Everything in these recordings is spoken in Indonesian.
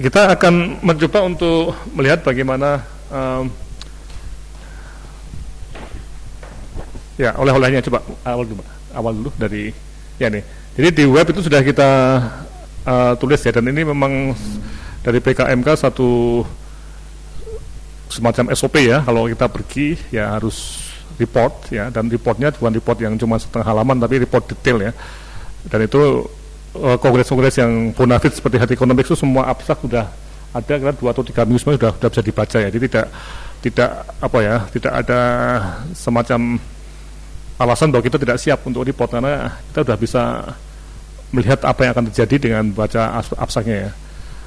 Kita akan mencoba untuk melihat bagaimana ya oleh-olehnya. Coba awal dulu dari ya nih. Jadi di web itu sudah kita tulis ya, dan ini memang dari PKMK satu semacam SOP ya. Kalau kita pergi ya harus report ya, dan reportnya bukan report yang cuma setengah halaman tapi report detail ya. Dan itu kongres-kongres yang bonafit seperti Health Economics itu semua abstrak sudah ada, karena 2 atau 3 minggu sudah bisa dibaca ya. Jadi tidak ada semacam alasan bahwa kita tidak siap untuk report, karena kita sudah bisa melihat apa yang akan terjadi dengan baca abstraknya ya.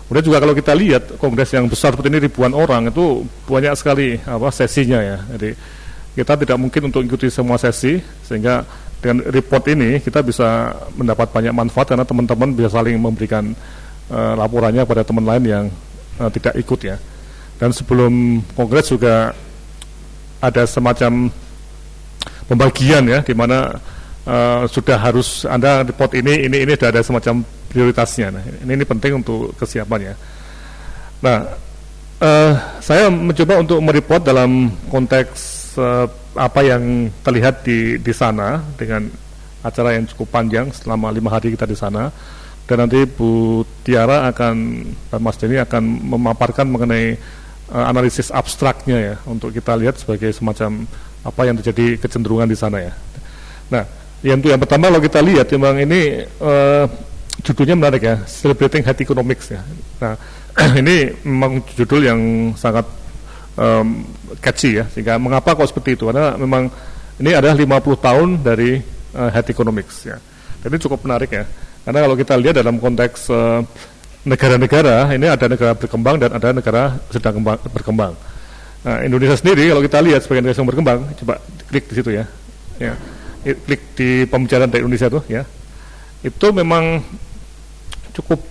Kemudian juga kalau kita lihat kongres yang besar seperti ini, ribuan orang, itu banyak sekali sesinya ya. Jadi kita tidak mungkin untuk ikuti semua sesi, sehingga dengan report ini kita bisa mendapat banyak manfaat, karena teman-teman bisa saling memberikan laporannya kepada teman lain yang tidak ikut ya. Dan sebelum kongres juga ada semacam pembagian ya, di mana sudah harus Anda report ini sudah ada semacam prioritasnya. Nah, ini penting untuk kesiapan ya. Nah, saya mencoba untuk mereport dalam konteks apa yang terlihat di sana, dengan acara yang cukup panjang selama 5 hari kita di sana, dan nanti Bu Tiara dan Mas Denny akan memaparkan mengenai analisis abstraknya ya, untuk kita lihat sebagai semacam apa yang terjadi kecenderungan di sana ya. Nah, yang pertama kalau kita lihat memang ini judulnya menarik ya, Celebrating Health Economics ya. Nah, ini memang judul yang sangat catchy ya, sehingga mengapa kok seperti itu, karena memang ini adalah 50 tahun dari Health Economics ya. Dan ini cukup menarik ya, karena kalau kita lihat dalam konteks negara-negara, ini ada negara berkembang dan ada negara sedang berkembang. Nah, Indonesia sendiri kalau kita lihat sebagai negara yang berkembang, coba klik di situ ya, klik di pembicaraan dari Indonesia tuh ya, itu memang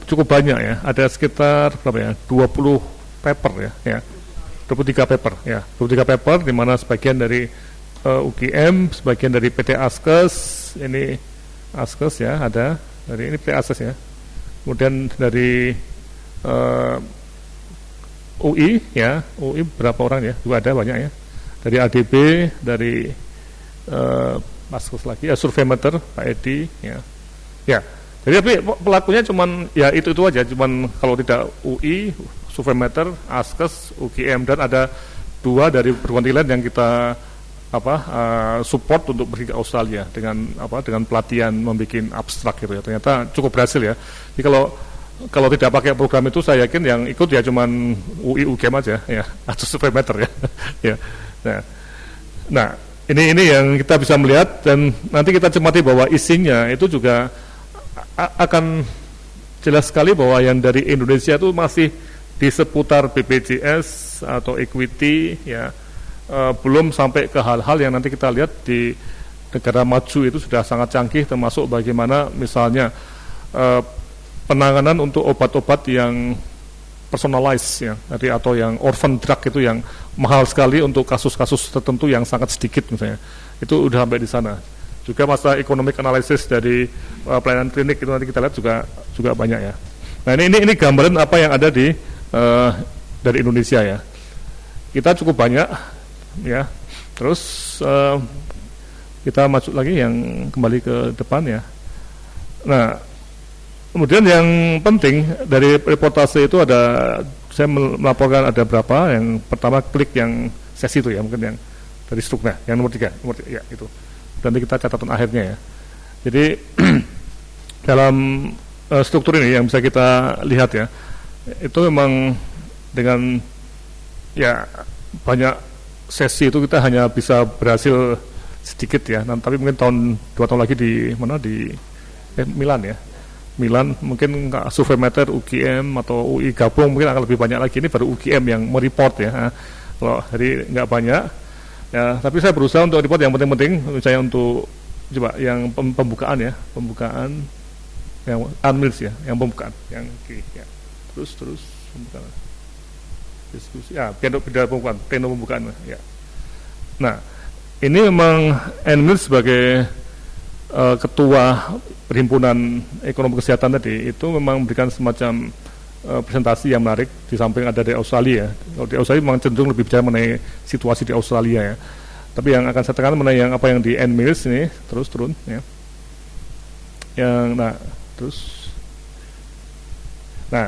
cukup banyak ya, ada sekitar berapa ya, 20 paper ya, 23 paper ya, 23 paper, di mana sebagian dari UGM, sebagian dari PT Askes, ini Askes ya, ada dari ini PT Askes ya, kemudian dari UI ya, UI berapa orang ya, juga ada banyak ya, dari ADB, dari Askes lagi ya, Surveymeter Pak Edi ya. Jadi tapi pelakunya cuman ya itu aja, cuman kalau tidak UI, Surveymeter, Askes, UGM, dan ada 2 dari perguruan tinggi lain yang kita support untuk pergi ke Australia dengan pelatihan membuat abstrak gitu ya. Ternyata cukup berhasil ya. Jadi kalau tidak pakai program itu, saya yakin yang ikut ya cuman UI, UGM aja ya, atau Surveymeter ya. Ya. Nah, ini yang kita bisa melihat, dan nanti kita cermati bahwa isinya itu juga akan jelas sekali bahwa yang dari Indonesia itu masih di seputar BPJS atau equity ya, belum sampai ke hal-hal yang nanti kita lihat di negara maju itu sudah sangat canggih, termasuk bagaimana misalnya penanganan untuk obat-obat yang personalized ya, atau yang orphan drug, itu yang mahal sekali untuk kasus-kasus tertentu yang sangat sedikit misalnya, itu udah sampai di sana. Juga masalah economic analysis dari pelayanan klinik itu nanti kita lihat juga banyak ya. Nah, ini gambaran apa yang ada dari Indonesia ya. Kita cukup banyak ya. Terus kita masuk lagi yang kembali ke depan ya. Nah, kemudian yang penting dari reportase itu saya melaporkan ada berapa. Yang pertama klik yang sesi itu ya, mungkin yang dari struknya, yang nomor 3 ya itu. Nanti kita catatan akhirnya ya. Jadi dalam struktur ini yang bisa kita lihat ya, itu memang dengan ya banyak sesi itu kita hanya bisa berhasil sedikit ya. Tapi mungkin 2 tahun lagi di Milan ya. Milan mungkin Surveymeter, UGM atau UI gabung mungkin akan lebih banyak lagi. Ini baru UGM yang mereport ya. Kalau hari nggak banyak. Ya, tapi saya berusaha untuk report yang penting-penting, misalnya untuk coba yang pembukaan ya, yang unmils ya, yang pembukaan, yang ya. Terus pembukaan, diskusi, ya, pleno pembukaan ya. Nah, ini memang unmils sebagai ketua Perhimpunan Ekonomi Kesehatan tadi itu memang memberikan semacam presentasi yang menarik di samping ada di Australia. Kalau di Australia memang cenderung lebih bicara mengenai situasi di Australia ya. Tapi yang akan saya tekankan mengenai yang apa yang di NMILS ini terus turun ya.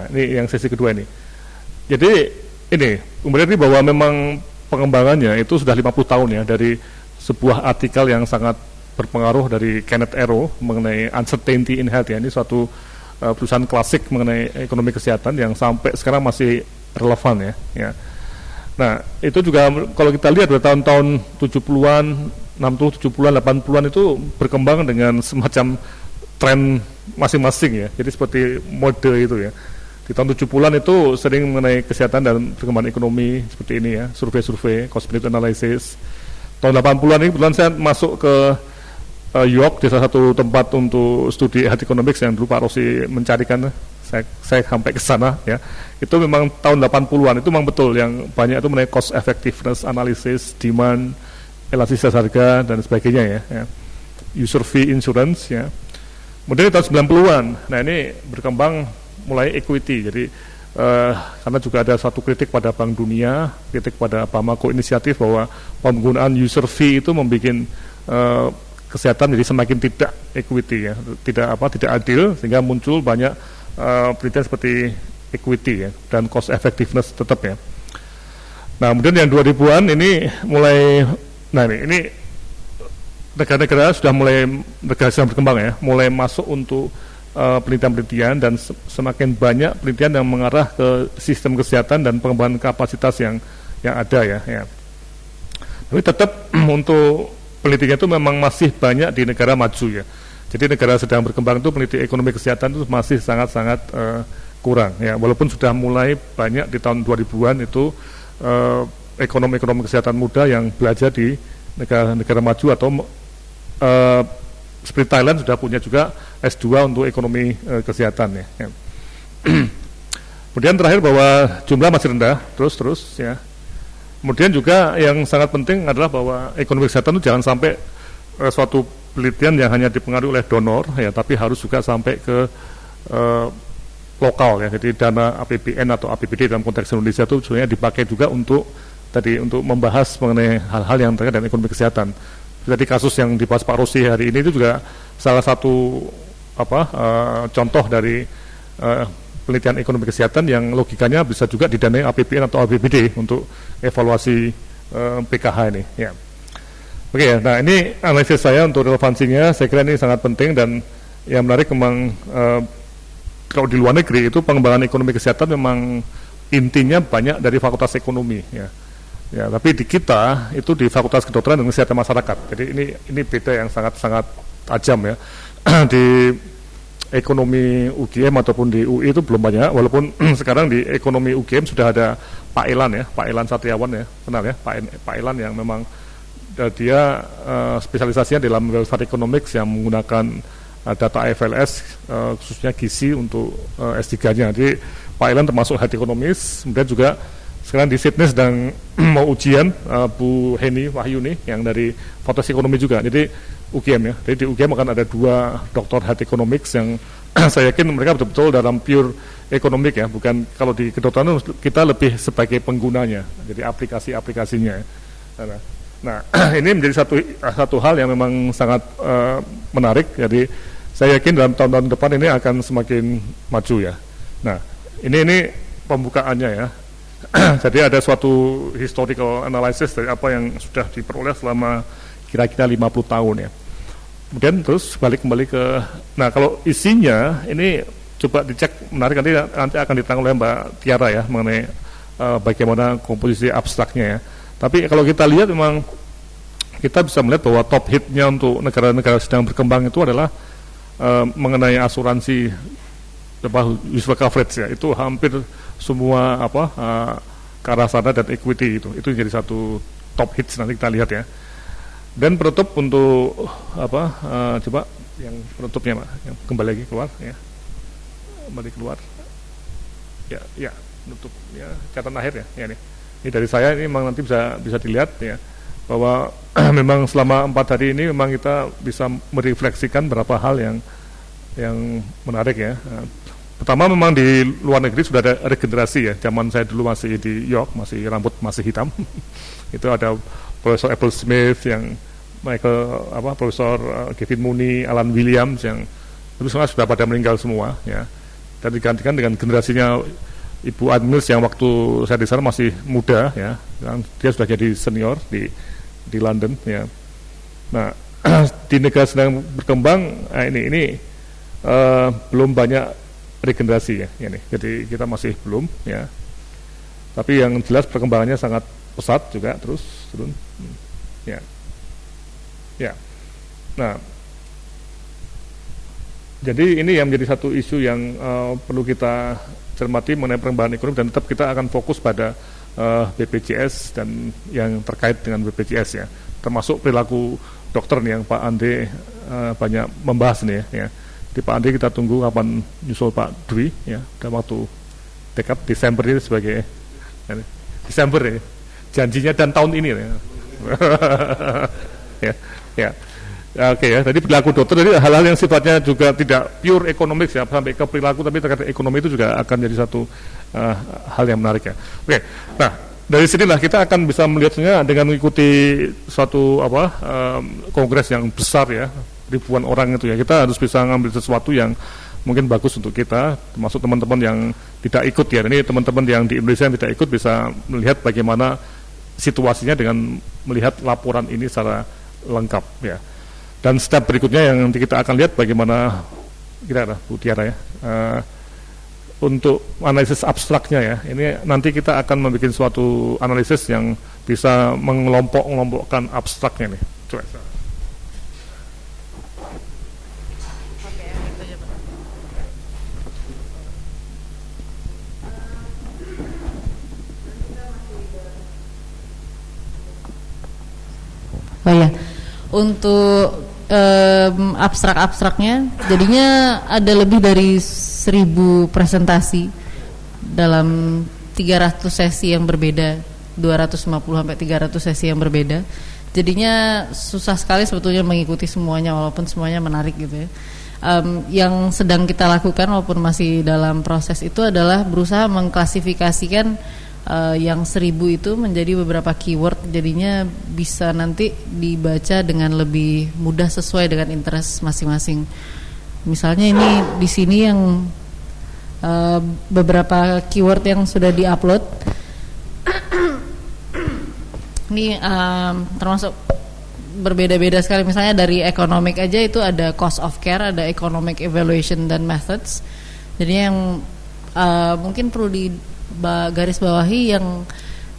Ini yang sesi kedua ini. Jadi ini kemudian ini bahwa memang pengembangannya itu sudah 50 tahun ya, dari sebuah artikel yang sangat berpengaruh dari Kenneth Arrow mengenai uncertainty in health ya. Ini suatu perusahaan klasik mengenai ekonomi kesehatan yang sampai sekarang masih relevan ya. Nah, itu juga kalau kita lihat pada tahun-tahun 70-an, 60, 70-an, 80-an itu berkembang dengan semacam tren masing-masing ya. Jadi seperti mode itu ya. Di tahun 70-an itu sering mengenai kesehatan dan perkembangan ekonomi seperti ini ya, survei-survei, cost benefit analysis. Tahun 80-an ini kebetulan saya masuk ke York, di salah satu tempat untuk studi health economics yang dulu Pak Rossi mencarikan, saya sampai ke sana ya. Itu memang tahun 80-an itu memang betul yang banyak itu mengenai cost effectiveness analysis, demand, elastisitas harga dan sebagainya ya. User fee insurance ya. Kemudian di tahun 90-an, nah ini berkembang mulai equity. Jadi karena juga ada satu kritik pada Bank Dunia, kritik pada Bamako inisiatif bahwa penggunaan user fee itu membuat kesehatan jadi semakin tidak equity ya, tidak adil, sehingga muncul banyak penelitian seperti equity ya dan cost effectiveness tetap ya. Nah, kemudian yang 2000-an ini mulai, nah ini negara-negara sudah mulai, negara sedang berkembang ya, mulai masuk untuk penelitian-penelitian dan semakin banyak penelitian yang mengarah ke sistem kesehatan dan pengembangan kapasitas yang ada ya. Tapi tetap untuk penelitian itu memang masih banyak di negara maju ya. Jadi negara sedang berkembang itu peneliti ekonomi kesehatan itu masih sangat-sangat kurang ya. Walaupun sudah mulai banyak di tahun 2000-an itu ekonomi kesehatan muda yang belajar di negara maju atau seperti Thailand sudah punya juga S2 untuk ekonomi kesehatan ya. Kemudian terakhir bahwa jumlah masih rendah terus ya. Kemudian juga yang sangat penting adalah bahwa ekonomi kesehatan itu jangan sampai suatu penelitian yang hanya dipengaruhi oleh donor ya, tapi harus juga sampai ke lokal ya. Jadi dana APBN atau APBD dalam konteks Indonesia itu sebenarnya dipakai juga untuk membahas mengenai hal-hal yang terkait dengan ekonomi kesehatan. Jadi kasus yang dibahas Pak Rossi hari ini itu juga salah satu contoh dari penelitian ekonomi kesehatan yang logikanya bisa juga didanai APBN atau APBD untuk evaluasi PKH ini ya. Oke ya, nah ini analisis saya untuk relevansinya, saya kira ini sangat penting. Dan yang menarik memang kalau di luar negeri itu pengembangan ekonomi kesehatan memang intinya banyak dari fakultas ekonomi ya. Ya, tapi di kita itu di Fakultas Kedokteran dan Kesehatan Masyarakat. Jadi ini beda yang sangat-sangat tajam ya. Di ekonomi UGM ataupun di UI itu belum banyak, walaupun sekarang di ekonomi UGM sudah ada Pak Elan ya, Pak Elan Satriawan ya, kenal ya, Pak Elan yang memang dia spesialisasinya dalam welfare economics yang menggunakan data FLS khususnya gizi untuk S3-nya. Jadi Pak Elan termasuk health economist. Kemudian juga sekarang di Sydney sedang mau ujian Bu Heni Wahyuni yang dari Fakultas Ekonomi juga. Jadi UGM ya. Jadi di UGM akan ada 2 doktor health economics yang saya yakin mereka betul-betul dalam pure economic ya, bukan kalau di kedokteran kita lebih sebagai penggunanya. Jadi aplikasi-aplikasinya. Nah, ini menjadi satu hal yang memang sangat menarik. Jadi saya yakin dalam tahun-tahun depan ini akan semakin maju ya. Nah, ini pembukaannya ya. Jadi ada suatu historical analysis dari apa yang sudah diperoleh selama kira-kira 50 tahun ya. Kemudian terus kembali ke, nah kalau isinya ini coba dicek, menarik, nanti akan ditanggung oleh Mbak Tiara ya mengenai bagaimana komposisi abstraknya ya. Tapi kalau kita lihat memang kita bisa melihat bahwa top hitnya untuk negara-negara sedang berkembang itu adalah mengenai asuransi usual coverage ya, itu hampir semua ke arah sana, dan equity itu jadi satu top hits nanti kita lihat ya. Dan penutup untuk coba yang penutupnya Pak, yang kembali lagi keluar ya, kembali keluar ya penutup ya, catatan akhir ya, ini dari saya, ini memang nanti bisa dilihat ya bahwa memang selama 4 hari ini memang kita bisa merefleksikan beberapa hal yang menarik ya. Pertama memang di luar negeri sudah ada regenerasi ya. Zaman saya dulu masih di York, masih rambut masih hitam. Itu ada Profesor Apple Smith, yang Profesor Kevin Mooney, Alan Williams, yang itu semua sudah pada meninggal semua ya. Dan digantikan dengan generasinya Ibu Ann Mills yang waktu saya di sana masih muda ya. Dan dia sudah jadi senior di London ya. Nah, di negara sedang berkembang ini belum banyak regenerasi ya ini. Jadi kita masih belum ya. Tapi yang jelas perkembangannya sangat pesat juga terus turun. Ya. Ya. Nah, jadi ini yang menjadi satu isu yang perlu kita cermati mengenai perkembangan ekonomi, dan tetap kita akan fokus pada BPJS dan yang terkait dengan BPJS ya. Termasuk perilaku dokter nih yang Pak Andre banyak membahas nih ya. Di Pak Andre kita tunggu kapan nyusul Pak Dwi ya, udah waktu dekat Desember ini sebagai Desember ya, janjinya dan tahun ini ya. ya. Oke ya, tadi perilaku dokter, jadi hal-hal yang sifatnya juga tidak pure ekonomik ya, sampai ke perilaku, tapi terkait ekonomi itu juga akan jadi satu hal yang menarik ya. Oke, nah dari sinilah kita akan bisa melihatnya dengan mengikuti suatu kongres yang besar ya, ribuan orang itu ya. Kita harus bisa ngambil sesuatu yang mungkin bagus untuk kita, termasuk teman-teman yang tidak ikut ya. Ini teman-teman yang di Indonesia yang tidak ikut bisa melihat bagaimana situasinya dengan melihat laporan ini secara lengkap ya. Dan step berikutnya yang nanti kita akan lihat bagaimana kira-kira Bu Tiara ya, untuk analisis abstraknya ya. Ini nanti kita akan membuat suatu analisis yang bisa mengelompokkan abstraknya nih. Coba. Oh ya, untuk abstrak-abstraknya, jadinya ada lebih dari 1000 presentasi dalam 300 sesi yang berbeda, 250-300 sesi yang berbeda. Jadinya susah sekali sebetulnya mengikuti semuanya, walaupun semuanya menarik gitu ya. Yang sedang kita lakukan walaupun masih dalam proses itu adalah berusaha mengklasifikasikan yang 1000 itu menjadi beberapa keyword, jadinya bisa nanti dibaca dengan lebih mudah sesuai dengan interest masing-masing. Misalnya ini di sini yang beberapa keyword yang sudah diupload. Ini termasuk berbeda-beda sekali. Misalnya dari economic aja itu ada cost of care, ada economic evaluation dan methods. Jadi yang mungkin perlu di garis bawahi, yang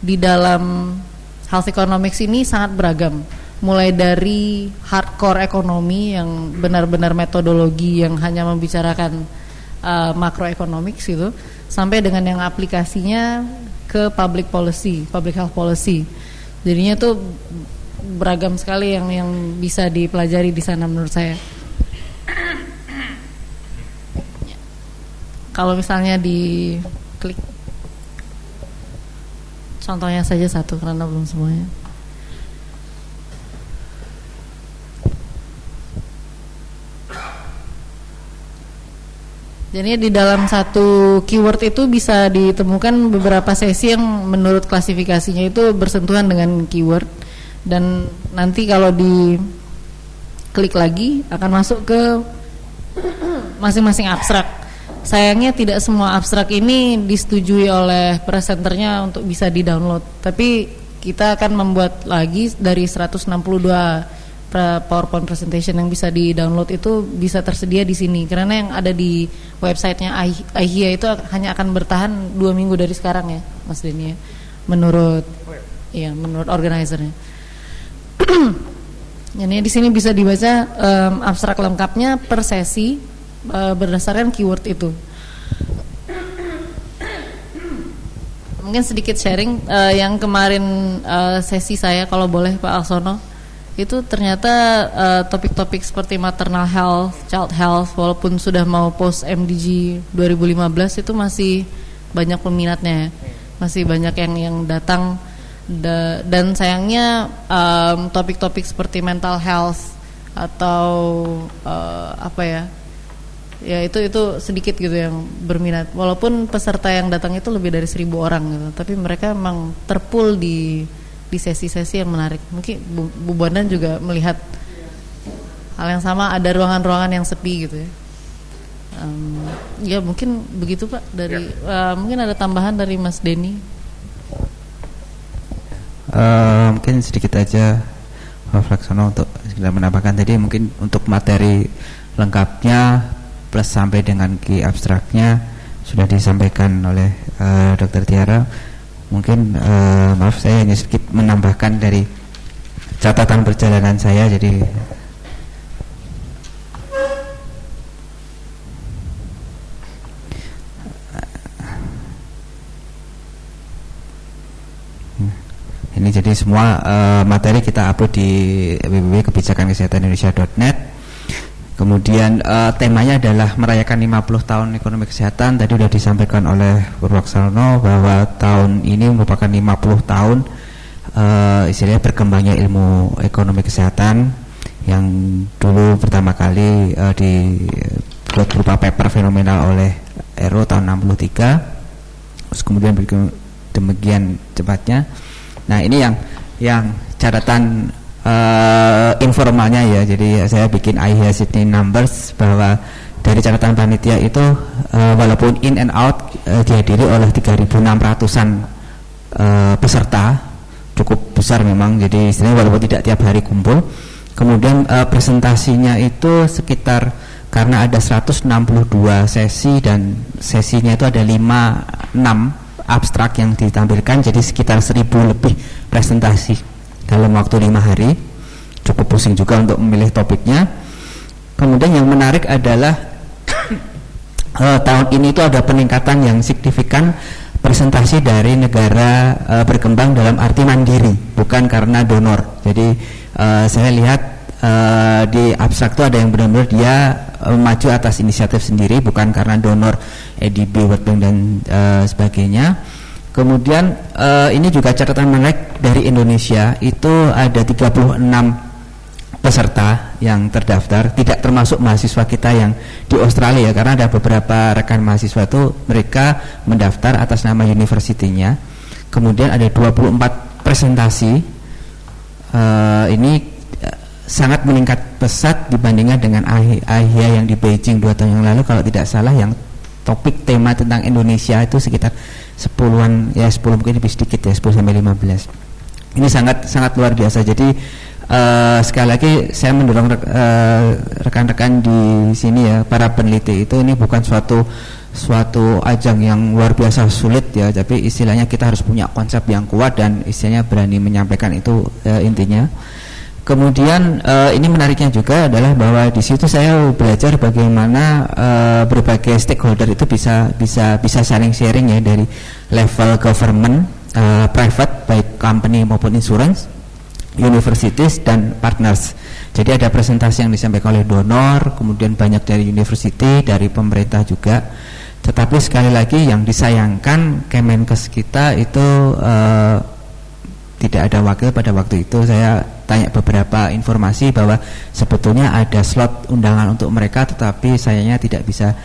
di dalam health economics ini sangat beragam, mulai dari hardcore ekonomi yang benar-benar metodologi yang hanya membicarakan macroeconomics gitu, sampai dengan yang aplikasinya ke public policy, public health policy. Jadinya tuh beragam sekali yang bisa dipelajari di sana menurut saya. Kalau misalnya di klik contohnya saja satu karena belum semuanya. Jadi di dalam satu keyword itu bisa ditemukan beberapa sesi yang menurut klasifikasinya itu bersentuhan dengan keyword, dan nanti kalau di klik lagi akan masuk ke masing-masing abstrak. Sayangnya tidak semua abstrak ini disetujui oleh presenternya untuk bisa di-download. Tapi kita akan membuat lagi dari 162 PowerPoint presentation yang bisa di-download itu bisa tersedia di sini. Karena yang ada di websitenya IHIA itu hanya akan bertahan 2 minggu dari sekarang ya, Mas Denny ya. Menurut organizernya. Jadi di sini bisa dibaca abstrak lengkapnya per sesi. Berdasarkan keyword itu. Mungkin sedikit sharing yang kemarin sesi saya, kalau boleh Pak Alsono, itu ternyata topik-topik seperti maternal health, child health, walaupun sudah mau post MDG 2015 itu masih banyak peminatnya, masih banyak yang datang, dan sayangnya topik-topik seperti mental health atau Ya itu sedikit gitu yang berminat. Walaupun peserta yang datang itu lebih dari 1.000 orang gitu, tapi mereka memang terpool di sesi-sesi yang menarik. Mungkin Bu Bondan juga melihat hal yang sama, ada ruangan-ruangan yang sepi gitu ya. Ya mungkin begitu Pak dari mungkin ada tambahan dari Mas Denny. Mungkin sedikit aja Prof. Laksono untuk segera menambahkan tadi, mungkin untuk materi lengkapnya plus sampai dengan key abstraknya sudah disampaikan oleh Dr. Tiara. Mungkin maaf saya hanya sedikit menambahkan dari catatan perjalanan saya. Jadi ini jadi semua materi kita upload di www.kebijakankesehatanIndonesia.net. Kemudian temanya adalah merayakan 50 tahun ekonomi kesehatan. Tadi sudah disampaikan oleh Prof. Laksono bahwa tahun ini merupakan 50 tahun istilahnya berkembangnya ilmu ekonomi kesehatan, yang dulu pertama kali dibuat berupa paper fenomenal oleh Ero tahun 63. Terus kemudian demikian cepatnya. Nah, ini yang catatan informalnya ya. Jadi saya bikin IHSD numbers bahwa dari catatan panitia itu walaupun in and out dihadiri oleh 3.600-an peserta, cukup besar memang. Jadi istilahnya walaupun tidak tiap hari kumpul. Kemudian presentasinya itu sekitar, karena ada 162 sesi dan sesinya itu ada 5-6 abstrak yang ditampilkan, jadi sekitar 1.000 lebih presentasi dalam waktu 5 hari. Cukup pusing juga untuk memilih topiknya. Kemudian yang menarik adalah tahun ini itu ada peningkatan yang signifikan presentasi dari negara berkembang dalam arti mandiri, bukan karena donor. Jadi saya lihat di abstrak itu ada yang benar-benar dia maju atas inisiatif sendiri, bukan karena donor EDB, World Bank dan sebagainya. Kemudian ini juga catatan menarik dari Indonesia, itu ada 36 peserta yang terdaftar, tidak termasuk mahasiswa kita yang di Australia, karena ada beberapa rekan mahasiswa itu mereka mendaftar atas nama universitinya. Kemudian ada 24 presentasi. Ini sangat meningkat pesat dibandingkan dengan AHIA yang di Beijing 2 tahun yang lalu. Kalau tidak salah yang topik tema tentang Indonesia itu sekitar 10-an, ya 10 mungkin lebih sedikit ya, 10 sampai 15. Ini sangat luar biasa. Jadi sekali lagi saya mendorong rekan-rekan di sini ya, para peneliti itu, ini bukan suatu ajang yang luar biasa sulit ya, tapi istilahnya kita harus punya konsep yang kuat dan istilahnya berani menyampaikan, itu intinya. Kemudian ini menariknya juga adalah bahwa di situ saya belajar bagaimana berbagai stakeholder itu bisa saling sharing ya, dari level government, private baik company maupun insurance, universities dan partners. Jadi ada presentasi yang disampaikan oleh donor, kemudian banyak dari university, dari pemerintah juga. Tetapi sekali lagi yang disayangkan Kemenkes kita itu tidak ada wakil pada waktu itu. Saya tanya beberapa informasi bahwa sebetulnya ada slot undangan untuk mereka, tetapi sayangnya tidak bisa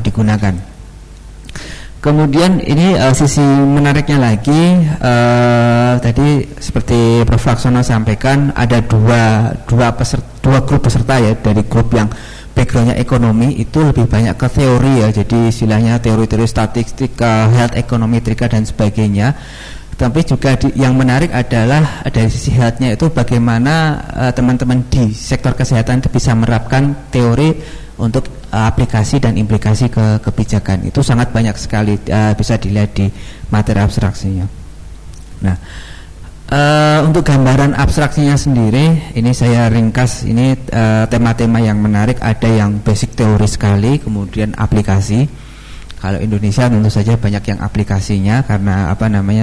digunakan. Kemudian ini sisi menariknya lagi, tadi seperti Prof. Laksono sampaikan, ada dua grup peserta ya. Dari grup yang backgroundnya ekonomi itu lebih banyak ke teori ya, jadi istilahnya teori-teori statistik, health econometrika dan sebagainya. Tapi juga yang menarik adalah dari sisi health-nya itu bagaimana teman-teman di sektor kesehatan itu bisa menerapkan teori untuk aplikasi dan implikasi ke kebijakan. Itu sangat banyak sekali, bisa dilihat di materi abstraksinya. Nah, untuk gambaran abstraksinya sendiri, ini saya ringkas. Ini tema-tema yang menarik, ada yang basic teori sekali, kemudian aplikasi. Kalau Indonesia tentu saja banyak yang aplikasinya karena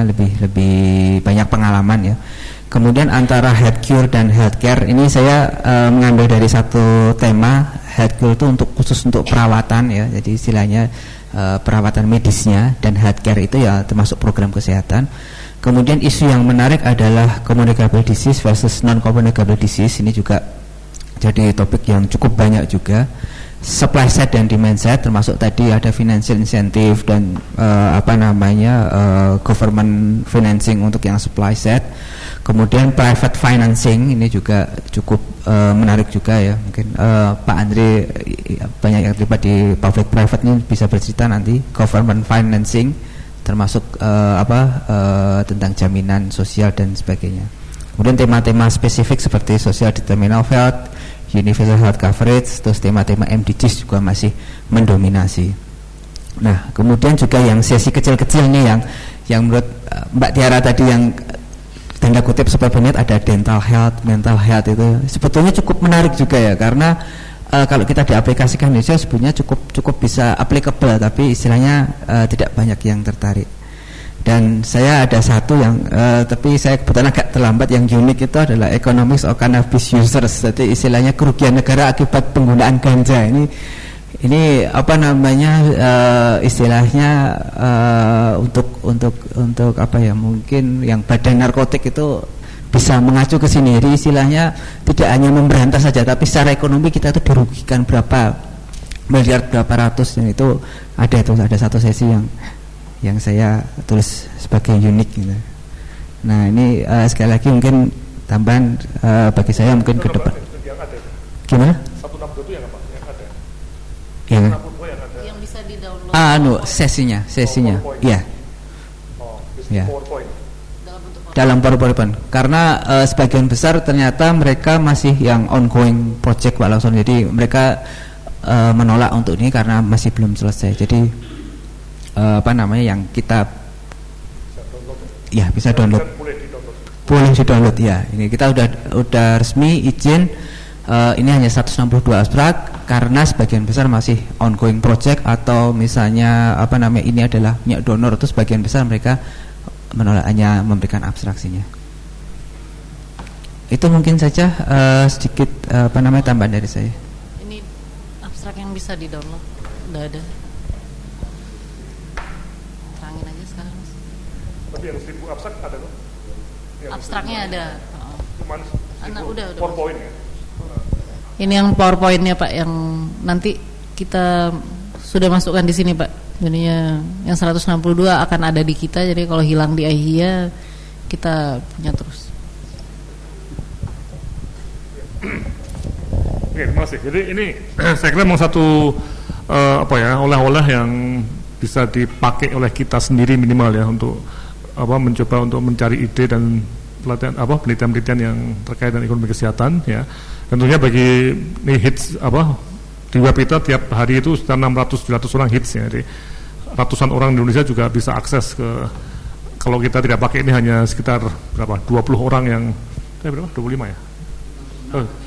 lebih banyak pengalaman ya. Kemudian antara healthcare dan healthcare, ini saya mengambil dari satu tema. Healthcare itu khusus untuk perawatan ya, jadi istilahnya perawatan medisnya, dan healthcare itu ya termasuk program kesehatan. Kemudian isu yang menarik adalah communicable disease versus non communicable disease. Ini juga jadi topik yang cukup banyak juga. supply side dan demand side, termasuk tadi ada financial incentive dan government financing untuk yang supply side. Kemudian private financing ini juga cukup menarik juga ya. Mungkin Pak Andre banyak yang terlibat di public private ini bisa bercerita nanti. Government financing termasuk tentang jaminan sosial dan sebagainya. Kemudian tema-tema spesifik seperti social determinant of health, universal health coverage, terus tema-tema MDGs juga masih mendominasi. Nah, kemudian juga yang sesi kecil-kecil nih yang menurut Mbak Tiara tadi yang tanda kutip super banget, ada dental health, mental health, itu sebetulnya cukup menarik juga ya, karena kalau kita diaplikasikan di Indonesia sebenarnya cukup bisa applicable, tapi istilahnya tidak banyak yang tertarik. Dan saya ada satu yang tapi saya kebetulan agak terlambat, yang unik itu adalah economics of cannabis users. Jadi istilahnya kerugian negara akibat penggunaan ganja. Ini istilahnya untuk apa ya, mungkin yang badan narkotik itu bisa mengacu ke sini. Jadi istilahnya tidak hanya memberantas saja, tapi secara ekonomi kita itu dirugikan berapa miliar, berapa ratus, dan itu ada satu sesi yang saya tulis sebagai unik gitu. Nah, ini sekali lagi mungkin tambahan bagi saya mungkin ke depan. Gimana? 162 itu yang apa? Yang ada. Yang ada. Yang bisa di-download. Sesinya. Iya. Ya. PowerPoint. Dalam PowerPoint. Karena sebagian besar ternyata mereka masih yang ongoing project Pak Lawson. Jadi mereka menolak untuk ini karena masih belum selesai. Jadi yang kita ya bisa download, boleh di-download ya. Ini kita udah resmi izin. Ini hanya 162 abstrak karena sebagian besar masih ongoing project, atau misalnya ini adalah minyak donor, itu sebagian besar mereka menolak, hanya memberikan abstraksinya. Itu mungkin saja sedikit tambahan dari saya. Ini abstrak yang bisa di-download udah ada. Tapi yang 1000 abstrak ada loh. Abstraknya ada. Cuman udah. PowerPoint ya. Ini yang PowerPoint-nya Pak, yang nanti kita sudah masukkan di sini Pak. Jadinya yang 162 akan ada di kita. Jadi kalau hilang di IHIA kita punya terus. Oke, terima kasih. Jadi ini saya kira memang satu oleh-oleh yang bisa dipakai oleh kita sendiri minimal ya, untuk mencoba untuk mencari ide dan penelitian-penelitian yang terkait dengan ekonomi kesehatan ya. Tentunya bagi hits di web kita tiap hari itu sekitar 600-700 orang hits ya. Jadi ratusan orang di Indonesia juga bisa akses ke, kalau kita tidak pakai ini hanya sekitar 20 orang yang 25 ya.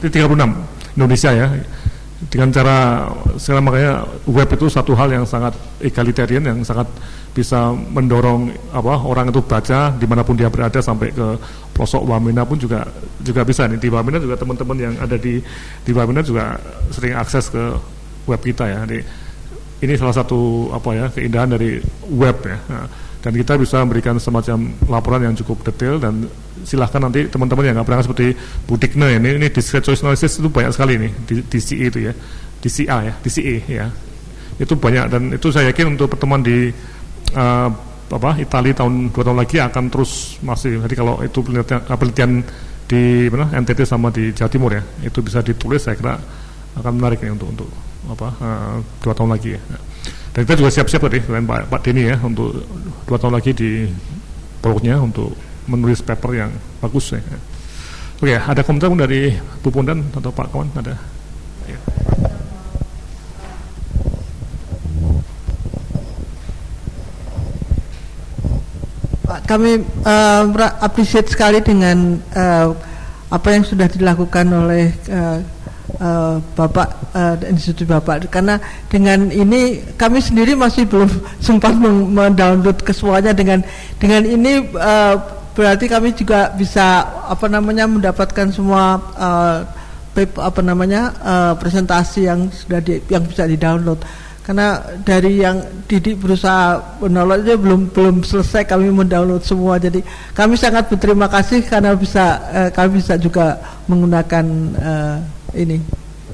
36 Indonesia ya. Dengan cara makanya web itu satu hal yang sangat egalitarian, yang sangat bisa mendorong orang itu baca dimanapun dia berada, sampai ke pelosok Wamena pun juga bisa nih. Di Wamena juga teman-teman yang ada di Wamena juga sering akses ke web kita ya. Jadi ini salah satu keindahan dari web ya. Nah, dan kita bisa memberikan semacam laporan yang cukup detail, dan silahkan nanti teman-teman yang nggak pernah seperti Bu Dikne ini discrete choice analysis itu banyak sekali nih di DCE itu ya, DCE ya, itu banyak, dan itu saya yakin untuk pertemuan di Italia 2 tahun lagi akan terus masih. Jadi kalau itu penelitian di NTT sama di Jawa Timur ya, itu bisa ditulis, saya kira akan menarik nih untuk 2 tahun lagi ya. Dan kita juga siap-siap tadi dengan Pak Denny ya, untuk 2 tahun lagi di Poloknya untuk menulis paper yang bagus ya. Oke, ada komentar dari Bu Pondan atau Pak Kawan? Ada? Ya. Pak, kami appreciate sekali dengan apa yang sudah dilakukan oleh Bapak Institut Bapak, karena dengan ini kami sendiri masih belum sempat mendownload kesemuanya. Dengan ini berarti kami juga bisa mendapatkan semua presentasi yang sudah yang bisa didownload. Karena dari yang Didik berusaha menolongnya belum selesai kami mendownload semua. Jadi kami sangat berterima kasih karena kami bisa juga menggunakan ini.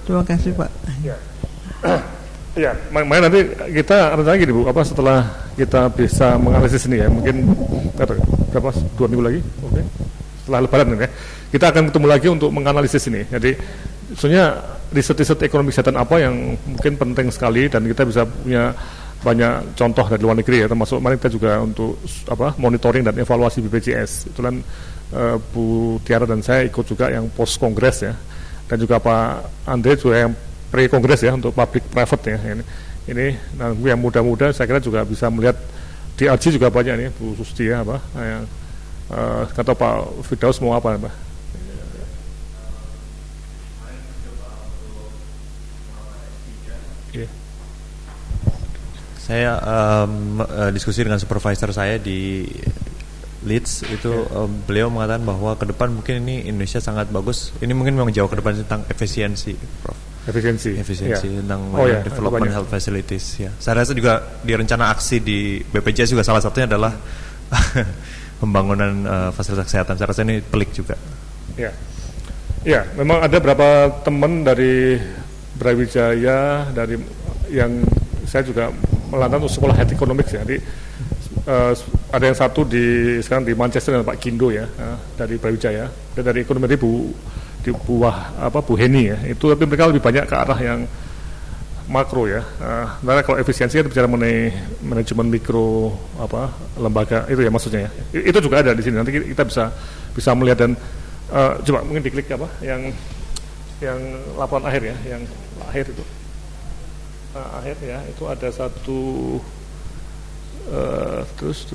Terima kasih Pak. Ya. Ya, makanya nanti kita rencana gini Bu, setelah kita bisa menganalisis ini ya, mungkin berapa 2 minggu lagi, oke, setelah Lebaran ya, kita akan ketemu lagi untuk menganalisis ini. Jadi sebenarnya riset-riset ekonomi kesehatan apa yang mungkin penting sekali dan kita bisa punya banyak contoh dari luar negeri ya, termasuk kemarin kita juga untuk monitoring dan evaluasi BPJS. Itu kan Bu Tiara dan saya ikut juga yang post kongres ya, dan juga Pak Andre juga yang pre-kongres ya untuk public private ya. Ini nah, yang muda-muda saya kira juga bisa melihat di AJI juga banyak nih Bu Susti ya yang kata Pak Firdaus mau apa Pak? Yeah. Saya diskusi dengan supervisor saya di Leeds itu beliau mengatakan bahwa ke depan mungkin ini Indonesia sangat bagus. Ini mungkin memang jauh ke depan tentang efisiensi, Prof. Efisiensi tentang development health facilities ya. Saya rasa juga di rencana aksi di BPJS juga salah satunya adalah pembangunan fasilitas kesehatan. Saya rasa ini pelik juga. Ya, memang ada beberapa teman dari Brawijaya dari yang saya juga melantar untuk sekolah health economics ya. Jadi ada yang satu sekarang di Manchester dengan Pak Kindo ya dari Brawijaya, dan dari ekonomi dari Bu Heni ya, itu tapi mereka lebih banyak ke arah yang makro ya. Karena kalau efisiensi kita bicara mengenai manajemen mikro lembaga itu ya maksudnya ya. Itu juga ada di sini. Nanti kita bisa melihat dan coba mungkin diklik yang laporan akhir ya, yang akhir itu. Akhir ya, itu ada satu terus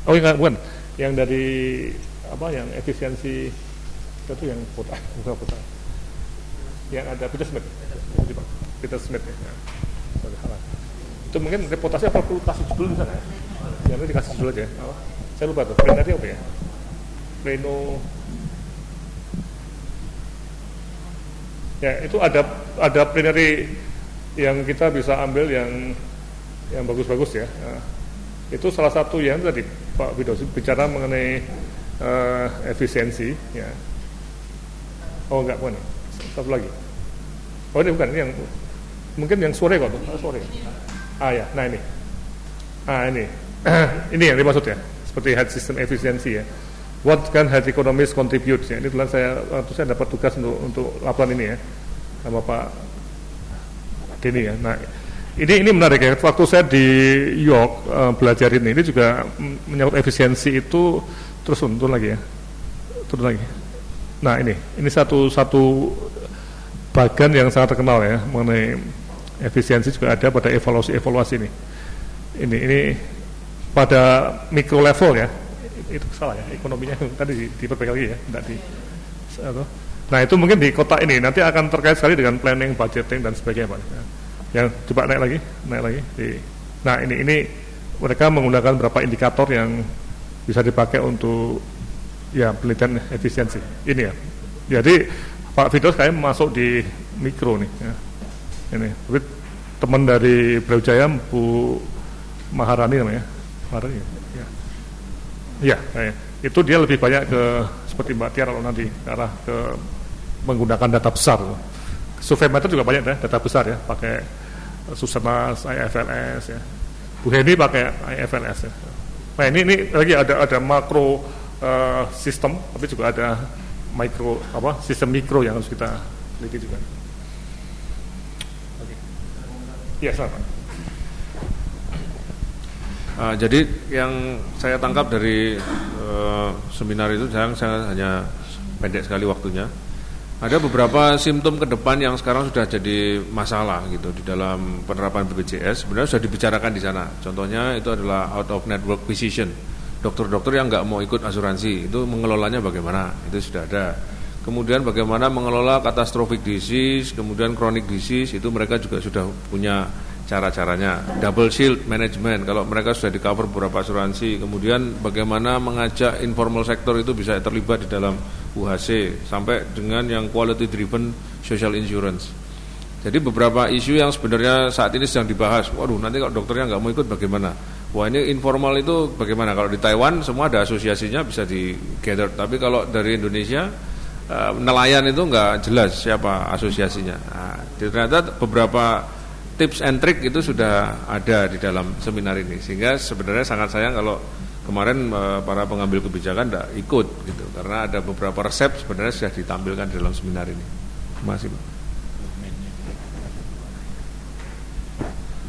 enggak, bukan yang dari yang efisiensi itu yang bukan kota yang ada Peter Smith ya. Itu mungkin reputasi apa reputasi judul di sana ya, yang nanti dikasih judul aja saya lupa tuh plenary apa ya, pleno ya, itu ada plenary yang kita bisa ambil yang bagus-bagus ya. Itu salah satu yang tadi Pak Firdaus bicara mengenai efisiensi ya. Oh enggak, bukan. Satu lagi. Oh ini bukan, ini yang mungkin yang sore kok tuh, sore. Ya, nah ini. Ini. Ini yang dimaksud ya, seperti health system efisiensi ya. What can health economists contribute ya. Ini bulan saya dapat tugas untuk laporan ini ya sama Pak Denny ya. Nah, ini menarik ya. Waktu saya di York belajar ini juga menyangkut efisiensi itu terus turun lagi ya. Turun lagi. Nah, ini satu bagian yang sangat terkenal ya mengenai efisiensi juga ada pada evaluasi ini. Ini pada mikro level ya. Itu salah ya, ekonominya tadi diperbaiki lagi ya, tidak di nah itu mungkin di kota ini nanti akan terkait sekali dengan planning, budgeting dan sebagainya Pak. Yang coba naik lagi nah ini mereka menggunakan beberapa indikator yang bisa dipakai untuk ya penelitian efisiensi ini ya. Jadi Pak Firdaus kayaknya masuk di mikro nih ya. Ini tapi teman dari Brawijaya Bu Maharani namanya Maharani ya. Iya, itu dia lebih banyak ke seperti Mbak Tiara kalau nanti ke arah ke menggunakan data besar. Survei meter juga banyak data besar ya, pakai Susenas, IFLS ya. Bu Heni pakai IFLS ya. Nah ini lagi ada makro sistem, tapi juga ada mikro sistem mikro yang harus kita teliti juga. Oke. Iya, sama. Jadi yang saya tangkap dari seminar itu, saya hanya pendek sekali waktunya. Ada beberapa simptom ke depan yang sekarang sudah jadi masalah gitu di dalam penerapan BPJS. Sebenarnya sudah dibicarakan di sana. Contohnya itu adalah out of network physician. Dokter-dokter yang nggak mau ikut asuransi itu mengelolanya bagaimana? Itu sudah ada. Kemudian bagaimana mengelola catastrophic disease, kemudian chronic disease, itu mereka juga sudah punya cara-caranya. Double shield management, kalau mereka sudah di cover beberapa asuransi. Kemudian bagaimana mengajak informal sector itu bisa terlibat di dalam UHC, sampai dengan yang quality driven social insurance. Jadi beberapa isu yang sebenarnya saat ini sedang dibahas. Waduh, nanti kalau dokternya nggak mau ikut bagaimana? Wah, ini informal itu bagaimana? Kalau di Taiwan semua ada asosiasinya bisa di gather, tapi kalau dari Indonesia nelayan itu nggak jelas siapa asosiasinya. Nah, ternyata beberapa tips and trick itu sudah ada di dalam seminar ini, sehingga sebenarnya sangat sayang kalau kemarin para pengambil kebijakan tidak ikut gitu, karena ada beberapa resep sebenarnya sudah ditampilkan di dalam seminar ini. Terima kasih, Pak.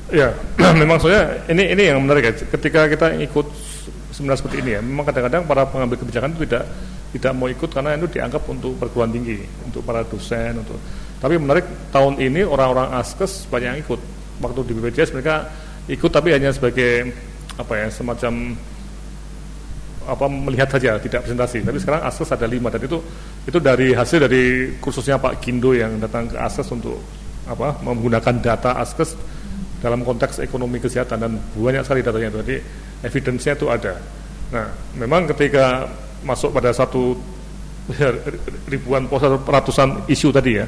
Ya, memang soalnya ini yang menarik ya. Ketika kita ikut seminar seperti ini ya, memang kadang-kadang para pengambil kebijakan itu tidak mau ikut karena itu dianggap untuk perguruan tinggi, untuk para dosen, untuk. Tapi menarik tahun ini orang-orang Askes banyak yang ikut. Waktu di BPJS mereka ikut tapi hanya sebagai semacam melihat saja, tidak presentasi. Tapi sekarang Askes ada 5 dan itu dari hasil dari kursusnya Pak Gindo yang datang ke Askes untuk menggunakan data Askes dalam konteks ekonomi kesehatan, dan banyak sekali datanya itu. Jadi evidence-nya itu ada. Nah, memang ketika masuk pada ribuan ratusan isu tadi ya,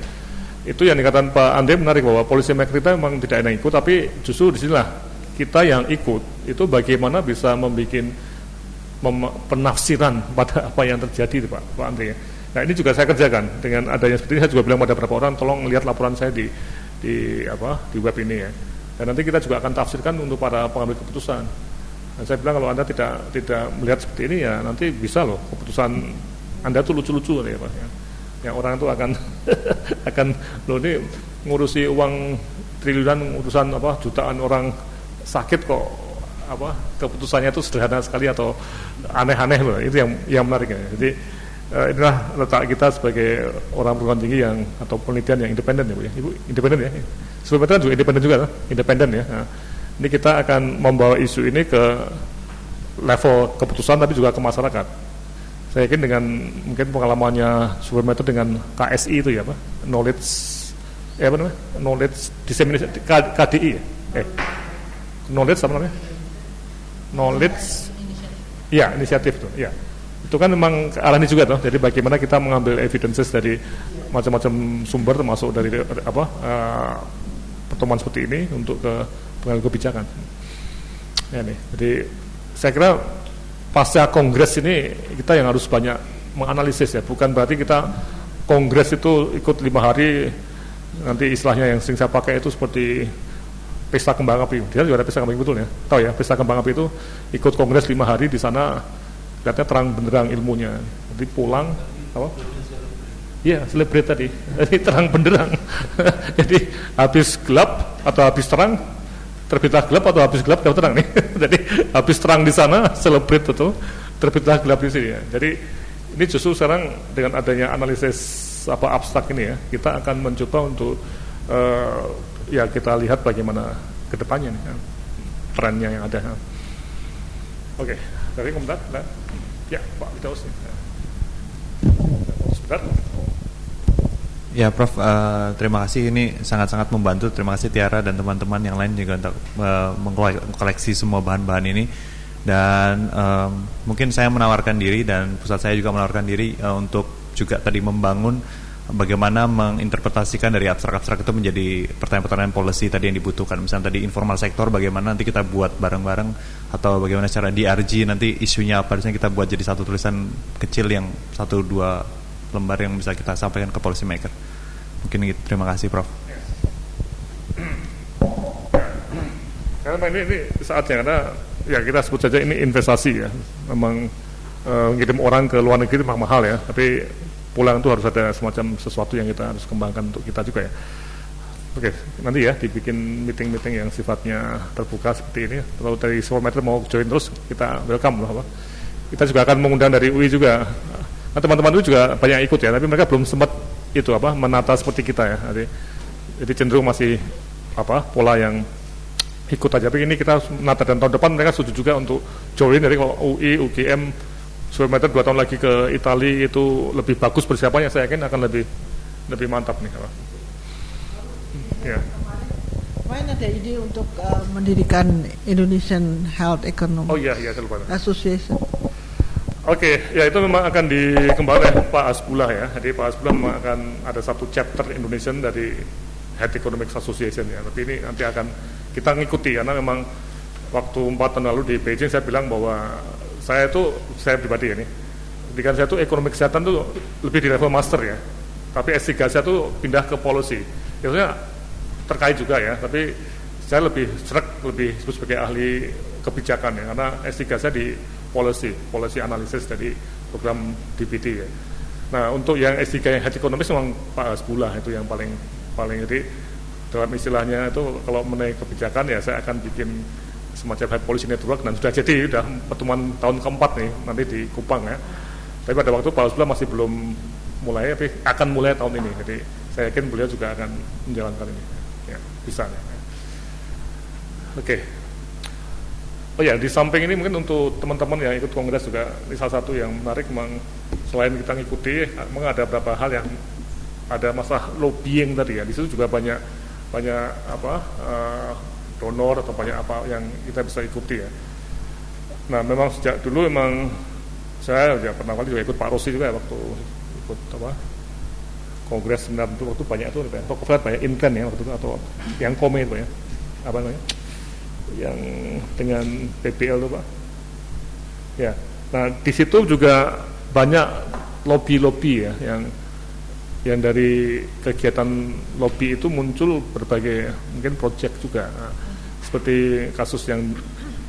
itu yang dikatakan Pak Andre menarik bahwa policy maker kita memang tidak ada yang ikut, tapi justru disinilah kita yang ikut itu bagaimana bisa membuat penafsiran pada apa yang terjadi Pak Andre. Nah, ini juga saya kerjakan dengan adanya seperti ini. Saya juga bilang pada beberapa orang, tolong lihat laporan saya di web ini ya. Dan nanti kita juga akan tafsirkan untuk para pengambil keputusan. Dan saya bilang kalau Anda tidak melihat seperti ini ya nanti bisa loh keputusan Anda tuh lucu-lucu ya Pak. Yang orang itu akan loh ini ngurusi uang triliunan, urusan jutaan orang sakit kok keputusannya itu sederhana sekali atau aneh-aneh loh. Itu yang menarik ya. Jadi inilah letak kita sebagai orang perguruan tinggi atau penelitian yang independen ya Bu ya. Ibu independen ya. Sebelumnya juga independen juga, independen ya. Nah, ini kita akan membawa isu ini ke level keputusan tapi juga ke masyarakat. Saya yakin dengan mungkin pengalamannya Supermeter dengan KSI itu ya Pak, knowledge dissemination, KDI ya? Knowledge apa namanya? Knowledge ya, inisiatif itu ya. Itu kan memang arahnya juga tuh. Jadi bagaimana kita mengambil evidences dari macam-macam sumber, termasuk dari pertemuan seperti ini untuk ke pengambil kebijakan. Ya nih. Jadi saya kira pasca kongres ini kita yang harus banyak menganalisis ya. Bukan berarti kita kongres itu ikut 5 hari, nanti istilahnya yang sering saya pakai itu seperti pesta kembang api. Dia juga ada pesta kembang api betul ya. Tahu ya, pesta kembang api itu ikut kongres 5 hari di sana. Lihatnya terang benderang ilmunya. Jadi pulang Iya, celebrate tadi. Jadi terang benderang. Jadi habis gelap atau habis terang, terbitlah gelap atau habis gelap terang nih. Jadi habis terang di sana, celebrate itu, terbitlah gelap di sini ya. Jadi ini justru sekarang dengan adanya analisis abstrak ini ya, kita akan mencoba untuk ya kita lihat bagaimana kedepannya nih, trennya yang ada. Oke, dari komentar. Ya, Pak Widaus. Sebentar. Ya, Prof, terima kasih, ini sangat-sangat membantu. Terima kasih Tiara dan teman-teman yang lain juga untuk mengkoleksi semua bahan-bahan ini. Dan mungkin saya menawarkan diri dan pusat saya juga menawarkan diri untuk juga tadi membangun bagaimana menginterpretasikan dari abstrak-abstrak itu menjadi pertanyaan-pertanyaan policy tadi yang dibutuhkan. Misalnya tadi informal sektor, bagaimana nanti kita buat bareng-bareng, atau bagaimana cara DRG nanti isunya apa, misalnya kita buat jadi satu tulisan kecil yang 1-2 lembar yang bisa kita sampaikan ke policy maker. Mungkin gitu. Terima kasih Prof. Karena ini saatnya, karena ya kita sebut saja ini investasi ya. Memang ngirim orang ke luar negeri memang mahal ya, tapi pulang itu harus ada semacam sesuatu yang kita harus kembangkan untuk kita juga ya. Oke, nanti ya dibikin meeting-meeting yang sifatnya terbuka seperti ini. Kalau dari Supermeter mau join terus, kita welcome loh. Kita juga akan mengundang dari UI juga. Nah, teman-teman itu juga banyak ikut ya, tapi mereka belum sempat itu menata seperti kita ya. Jadi cenderung masih pola yang ikut aja. Tapi ini kita menata, dan tahun depan mereka setuju juga untuk join. Dari UI, UGM, Supermeter 2 tahun lagi ke Italia itu lebih bagus persiapannya, saya yakin akan lebih mantap nih. Ya. Kemarin ada ide untuk mendirikan Indonesian Health Economic Association. Oke, ya itu memang akan dikembangkan oleh Pak Hasbullah ya. Jadi Pak Hasbullah memang akan ada satu chapter Indonesian dari Health Economic Association ya. Tapi ini nanti akan kita ngikuti, karena memang waktu 4 tahun lalu di Beijing saya bilang bahwa saya pribadi ya nih, pendidikan saya tuh ekonomi kesehatan tuh lebih di level master ya, tapi S3 saya tuh pindah ke policy. Biasanya terkait juga ya, tapi saya lebih disebut sebagai ahli kebijakan ya, karena S3 saya di policy analysis dari program DPT ya. Nah untuk yang S3 yang head ekonomis memang Pak Hasbullah itu yang paling jadi dalam istilahnya itu kalau mengenai kebijakan ya saya akan bikin semacam head policy network dan sudah pertemuan tahun keempat nih nanti di Kupang ya. Tapi pada waktu Pak Hasbullah masih belum mulai, tapi akan mulai tahun ini. Jadi saya yakin beliau juga akan menjalankan ini. Ya, bisa ya. Oke. Oh ya, di samping ini mungkin untuk teman-teman yang ikut kongres juga ini salah satu yang menarik memang selain kita ngikuti, memang ada beberapa hal yang ada masalah lobbying tadi ya. Di situ juga banyak donor atau banyak apa yang kita bisa ikuti ya. Nah, memang sejak dulu memang saya ya pernah kali juga ikut Pak Rossi juga ya, waktu ikut kongres seminar itu waktu banyak tuh ya. Pokoknya banyak intern ya waktu itu atau yang komen Pak ya. Apa namanya? Yang dengan PPL tuh Pak. Ya. Nah, di situ juga banyak lobby ya yang dari kegiatan lobby itu muncul berbagai mungkin proyek juga. Nah, seperti kasus yang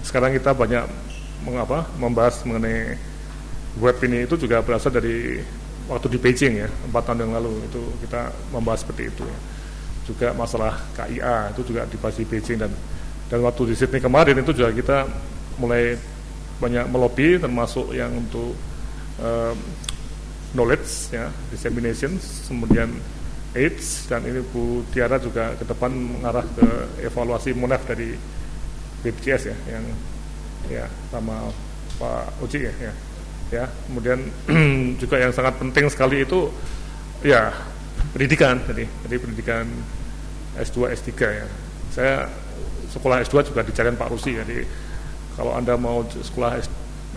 sekarang kita banyak membahas mengenai web ini itu juga berasal dari waktu di Beijing ya, 4 tahun yang lalu itu kita membahas seperti itu ya. Juga masalah KIA itu juga dibahas di Beijing dan waktu di Sydney kemarin itu juga kita mulai banyak melobi termasuk yang untuk knowledge ya, dissemination, kemudian AIDS, dan ini Bu Tiara juga ke depan mengarah ke evaluasi MONEF dari BPJS ya, yang ya sama Pak Uci ya. Kemudian juga yang sangat penting sekali itu ya pendidikan, jadi pendidikan S2 S3 ya. Saya sekolah S2 juga dicarikan Pak Rusi, jadi kalau Anda mau sekolah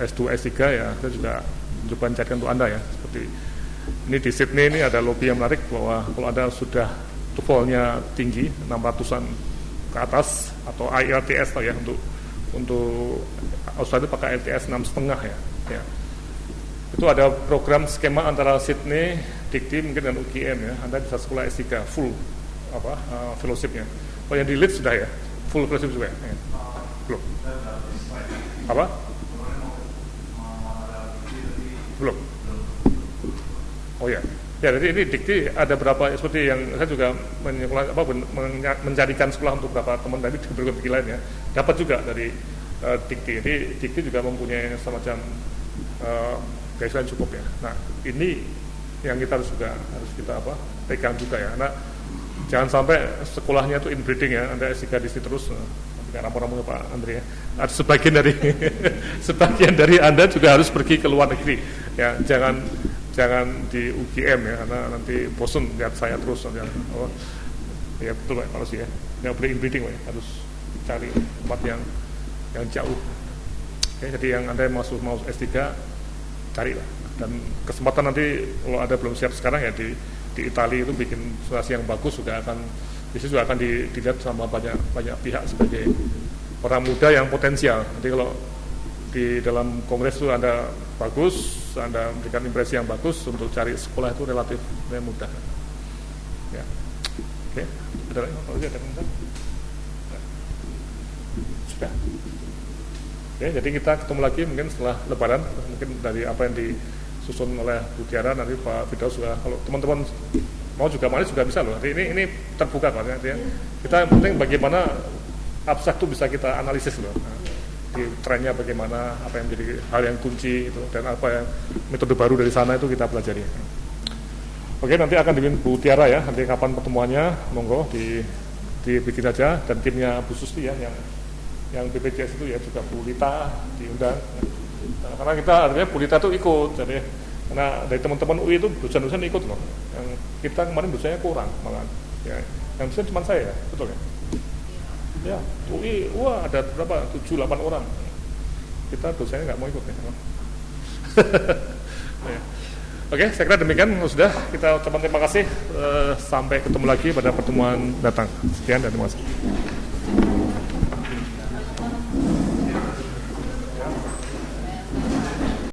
S2 S3 ya saya juga coba mencarikan untuk Anda ya. Seperti ini di Sydney ini ada lobby yang menarik bahwa kalau Anda sudah TOEFL-nya tinggi 600-an ke atas atau IELTS ya, untuk Australia pakai IELTS 6,5 ya. Itu ada program skema antara Sydney, Dikti mungkin dan UGM ya. Anda bisa sekolah S3 full fellowship-nya. Oh yang di Leeds sudah ya, full fellowship juga ya. Belum. Apa? Belum. Oh ya. Ya, jadi ini Dikti ada berapa seperti yang saya juga mencarikan sekolah untuk beberapa teman tadi di berbagai lain ya. Dapat juga dari Dikti. Jadi Dikti juga mempunyai semacam guideline cukup ya. Nah, ini yang kita harus kita pegang juga ya. Nah, jangan sampai sekolahnya itu inbreeding ya. Anda S3 di sini terus dengan ramu-ramunya Pak Andri ya. Ada sebagian dari Anda juga harus pergi ke luar negeri ya. Jangan di UGM ya, karena nanti bosan lihat saya terus ya. Ya betul Pak harus ya. Yang boleh inbreeding Pak ya. Harus cari tempat yang jauh. Oke, jadi yang Anda mau S3 carilah, dan kesempatan nanti kalau ada belum siap sekarang ya di Italia itu bikin situasi yang bagus juga akan dilihat sama banyak pihak sebagai orang muda yang potensial. Nanti kalau di dalam kongres itu Anda bagus, Anda memberikan impresi yang bagus, untuk cari sekolah itu relatif mudah. Ya, oke, ada lagi kalau ada komentar? Sudah. Oke, jadi kita ketemu lagi mungkin setelah Lebaran, mungkin dari apa yang disusun oleh Bu Tiara, nanti Pak Firdaus juga, kalau teman-teman mau juga bisa loh. Jadi ini terbuka kan ya. Kita yang penting bagaimana abstrak itu bisa kita analisis loh. Nah, di trennya bagaimana, apa yang menjadi hal yang kunci itu, dan apa yang metode baru dari sana itu kita pelajari. Oke, nanti akan dibimbing Bu Tiara ya. Nanti kapan pertemuannya, monggo dibikin aja, dan timnya Bu Susti ya yang BPJS itu ya juga Bu Lita diundang. Nah, karena kita artinya Bu Lita itu ikut, jadi karena dari teman-teman UI itu dosen-dosen ikut loh. Yang kita kemarin dosennya kurang malah. Ya, yang dosen cuma saya, betul ya? Ya, UI, wah ada berapa? 7-8 orang. Kita dosennya nggak mau ikut ya. Ya. Oke, saya kira demikian sudah. Kita ucapkan terima kasih. Sampai ketemu lagi pada pertemuan datang. Sekian dan terima kasih.